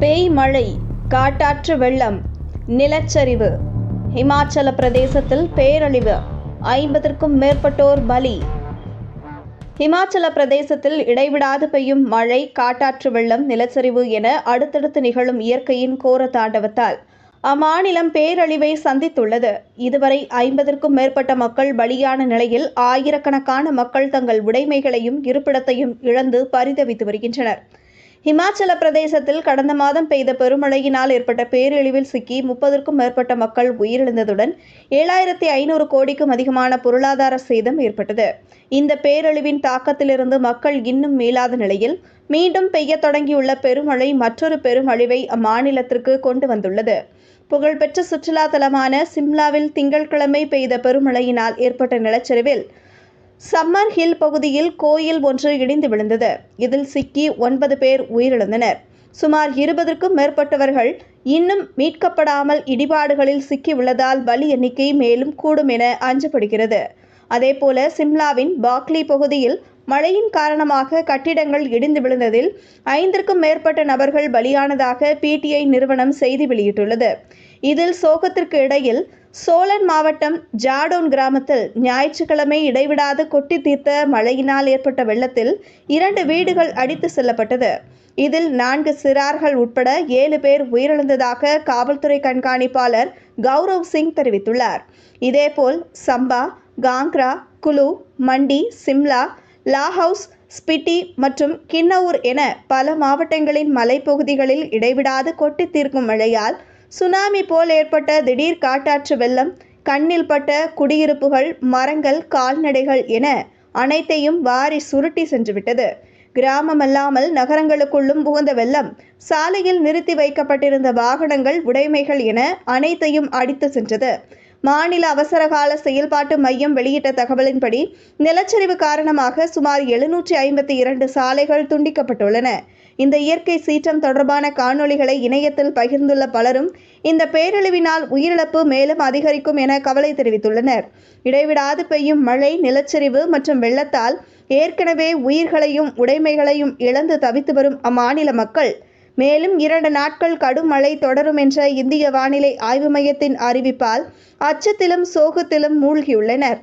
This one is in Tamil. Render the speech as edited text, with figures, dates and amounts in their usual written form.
பேய் மழை, காட்டாற்று வெள்ளம், நிலச்சரிவு. இமாச்சல பிரதேசத்தில் பேரழிவு, 50க்கும் மேற்பட்டோர் பலி. இமாச்சல பிரதேசத்தில் இடைவிடாது பெய்யும் மழை, காட்டாற்று வெள்ளம், நிலச்சரிவு என அடுத்தடுத்து நிகழும் இயற்கையின் கோர தாண்டவத்தால் அம்மாநிலம் பேரழிவை சந்தித்துள்ளது. இதுவரை 50க்கும் மேற்பட்ட மக்கள் பலியான நிலையில் ஆயிரக்கணக்கான மக்கள் தங்கள் உடைமைகளையும் இருப்பிடத்தையும் இழந்து பரிதவித்து வருகின்றனர். இமாச்சல பிரதேசத்தில் கடந்த மாதம் பெய்த பெருமழையினால் ஏற்பட்ட பேரழிவில் சிக்கி 30க்கும் மேற்பட்ட மக்கள் உயிரிழந்ததுடன் 7500 கோடிக்கும் அதிகமான பொருளாதார சேதம் ஏற்பட்டது. இந்த பேரழிவின் தாக்கத்திலிருந்து மக்கள் இன்னும் மீளாத நிலையில் மீண்டும் பெய்ய தொடங்கியுள்ள பெருமழை மற்றொரு பெருமழிவை அம்மாநிலத்திற்கு கொண்டு வந்துள்ளது. புகழ்பெற்ற சுற்றுலா தலமான சிம்லாவில் திங்கட்கிழமை பெய்த பெருமழையினால் ஏற்பட்ட நிலச்சரிவில் சம்மர் ஹில் பகுதியில் கோயில் ஒன்று இடிந்து விழுந்தது. இதில் சிக்கி 9 பேர் உயிரிழந்தனர். சுமார் 20க்கும் மேற்பட்டவர்கள் இன்னும் மீட்கப்படாமல் இடிபாடுகளில் சிக்கி உள்ளதால் பலி எண்ணிக்கை மேலும் கூடும் என அஞ்சப்படுகிறது. அதேபோல சிம்லாவின் பாக்லி பகுதியில் மழையின் காரணமாக கட்டிடங்கள் இடிந்து விழுந்ததில் 5க்கும் மேற்பட்ட நபர்கள் பலியானதாக பிடிஐ நிறுவனம் செய்தி வெளியிட்டுள்ளது. இதில் சோகத்திற்கு இடையில் சோலன் மாவட்டம் ஜாடோன் கிராமத்தில் ஞாயிற்றுக்கிழமை இடைவிடாது கொட்டி தீர்த்த மழையினால் ஏற்பட்ட வெள்ளத்தில் 2 வீடுகள் அடித்து செல்லப்பட்டது. இதில் 4 சிறார்கள் உட்பட 7 பேர் உயிரிழந்ததாக காவல்துறை கண்காணிப்பாளர் கௌரவ் சிங் தெரிவித்துள்ளார். இதேபோல் சம்பா, காங்க்ரா, குலு, மண்டி, சிம்லா, லாஹவுஸ், ஸ்பிட்டி மற்றும் கின்னவுர் என பல மாவட்டங்களின் மலைப்பகுதிகளில் இடைவிடாது கொட்டி தீர்க்கும் மழையால் சுனாமி போல் ஏற்பட்ட திடீர் காட்டாற்று வெள்ளம் கண்ணில் பட்ட குடியிருப்புகள், மரங்கள், கால்நடைகள் என அனைத்தையும் வாரி சுருட்டி சென்றுவிட்டது. கிராமமல்லாமல் நகரங்களுக்குள்ளும் புகுந்த வெள்ளம் சாலையில் நிறுத்தி வைக்கப்பட்டிருந்த வாகனங்கள், உடைமைகள் என அனைத்தையும் அடித்து சென்றது. மாநில அவசரகால செயல்பாட்டு மையம் வெளியிட்ட தகவலின்படி நிலச்சரிவு காரணமாக சுமார் 752 சாலைகள் துண்டிக்கப்பட்டுள்ளன. இந்த இயற்கை சீற்றம் தொடர்பான காணொளிகளை இணையத்தில் பகிர்ந்துள்ள பலரும் இந்த பேரழிவினால் உயிரிழப்பு மேலும் அதிகரிக்கும் என கவலை தெரிவித்துள்ளனர். இடைவிடாது பெய்யும் மழை, நிலச்சரிவு மற்றும் வெள்ளத்தால் ஏற்கனவே உயிர்களையும் உடைமைகளையும் இழந்து தவித்து வரும் அம்மாநில மக்கள் மேலும் 2 நாட்கள் கடும் மழை தொடரும் என்ற இந்திய வானிலை ஆய்வு மையத்தின் அறிவிப்பால் அச்சத்திலும் சோகத்திலும் மூழ்கியுள்ளனர்.